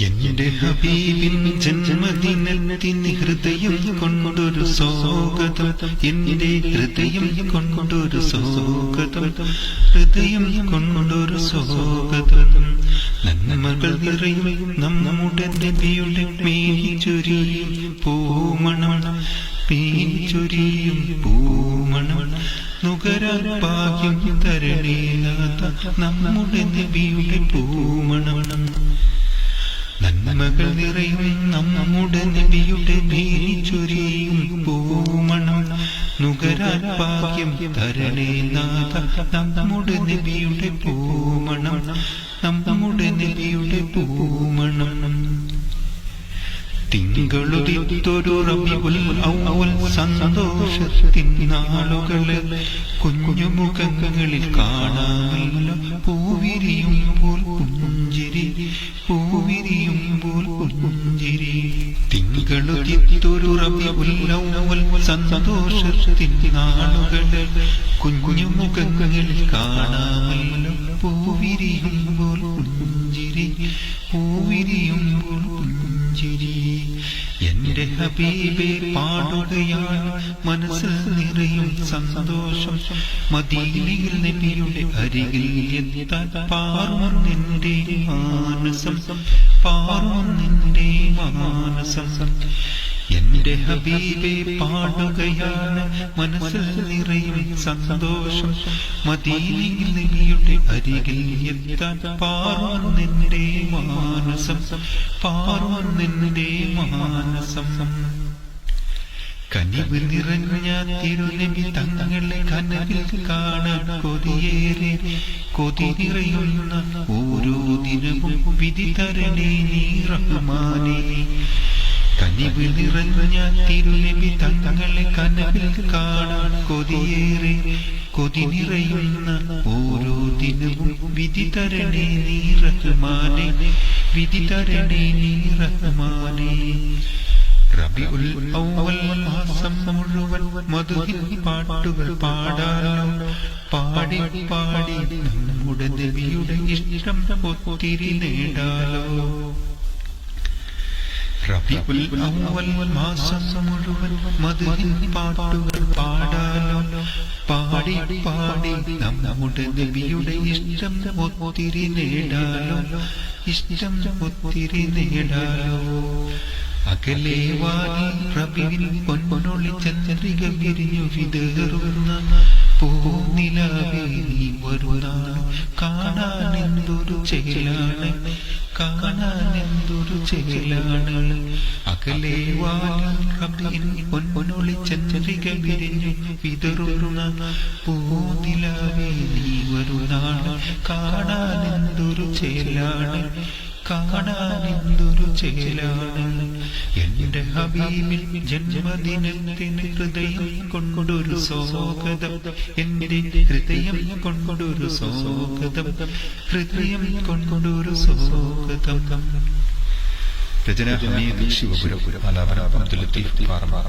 എന്റെ ഹബീബിൻ ജന്മദിനത്തിന് ഹൃദയം കൊണ്ടൊരു സ്വാഗതം, എന്റെ ഹൃദയം കൊണ്ടൊരു സ്വാഗതം, ഹൃദയം കൊണ്ടൊരു സ്വാഗതം. നന്മകൾ നിറയും നമ്മുടെ നബിയുടെ മേനിച്ചൊരിയും പൂമണം, മേനിച്ചൊരിയും പൂമണം. നുകരാൻ ഭാഗ്യം തരണേനാഥ നമ്മുടെ നബിയുടെ പൂമണം. നന്മകൾ നിറയും നമ്മുടെ നബിയുടെ മേനിച്ചൊരിയും പൂമണം. നുകരാൻ ഭാഗ്യം തരണേനാഥ നമ്മുടെ നബിയുടെ പൂമണം, നമ്മുടെ നബിയുടെ പൂമണം. തിങ്കളുദിത്തൊരു റബീഉൽ അവ്വൽ സന്തോഷത്തിൻ നാളുകള് കുഞ്ഞുമുഖങ്ങളിൽ കാണാമല്ലോ പൂവിരിയുമ്പോൾ പുഞ്ചിരി, പൂവിരിയുമ്പോൾ പുഞ്ചിരി. തിങ്കളുദിത്തൊരു റബീഉൽ അവ്വൽ സന്തോഷത്തിൻ നാളുകള് കുഞ്ഞുമുഖങ്ങളിൽ കാണാമല്ലോ പൂവിരിയുമ്പോൾ പുഞ്ചിരി, പൂവിരിയുമ്പോൾ പുഞ്ചിരി. എന്റെ ഹബീബെ പാടുകയാണ് മനസ്സിൽ നിറയും സന്തോഷം, മദീനയിൽ നബിയുടെ അരികിൽ എത്താൻ പാറും നിന്റെ മാനസം, പാറും നിന്റെ മാനസം. എന്റെ ഹബീബെ പാടുകയാണ് മനസ്സിൽ നിറയും സന്തോഷം, മദീനയിൽ നബിയുടെ അരികിൽ എത്താൻ പാറും നിന്റെ മാനസം, പാറും നിന്റെ മാനസം. കനിവ് നിറഞ്ഞ തിരുനബി തങ്ങളെ കനവിൽ കാണാൻ കൊതിയേറെ, കൊതി നിറയുന്ന ഓരോ ദിനവും വിധി തരണേ നീ റഹ്മാനേ. കനിവ് നിറഞ്ഞ തിരുനബി തങ്ങളെ കനവിൽ കാണാൻ കൊതിയേറെ, കൊതി നിറയുന്ന ഓരോ ദിനവും വിധി തരണേ നീ റഹ്മാനേ, വിധി തരണേ നീ റഹ്മാനേ. റബീഉൽ അവ്വൽ മാസം മുഴുവൻ മധുഹിൻ പാട്ടുകൾ പാടാലോ, പാടി പാടി നമ്മുടെ നബിയുടെ ഇഷ്ടം ഒത്തിരി നേടാലോ. റബീഉൽ അവ്വൽ മാസം മുഴുവൻ മധുഹിൻ പാട്ടുകൾ പാടാലോ, പാടി പാടി നമ്മുടെ നബിയുടെ ഇഷ്ടം ഒത്തിരി നേടാലോ, ഇഷ്ടം ഒത്തിരി നേടാലോ. അകലെ വാനിൽ റബീഉൽ പൊന്നൊളി ചന്ദ്രിക വിരിഞ്ഞു വിതറുന്ന പൂനിലാവേ നീ വരുന്നാൾ കാണാൻ എന്തൊരു ചേലാണ്, കാണാൻ എന്തൊരു ചേലാണ്. അകലെ വാനിൽ റബീഉൽ പൊന്നൊളി ചന്ദ്രിക വിരിഞ്ഞു വിതറുന്ന പൂനിലാവേ നീ വരുന്നാൾ കാണാൻ എന്തൊരു ചേലാണ്, കാണാൻ എന്തൊരു ചേലാണ്. എന്റെ ഹബീബിൽ ജന്മദിനത്തിന് ഹൃദയം കൊണ്ടൊരു സ്വാഗതം, എന്റെ ഹൃദയം കൊണ്ടൊരു സ്വാഗതം, ഹൃദയം കൊണ്ടൊരു സ്വാഗതം. രചന ഹമീദ് ശിവപുരം, ആലാപനം അബ്ദുൽ ലത്തീഫ് പാറമ്പാറ.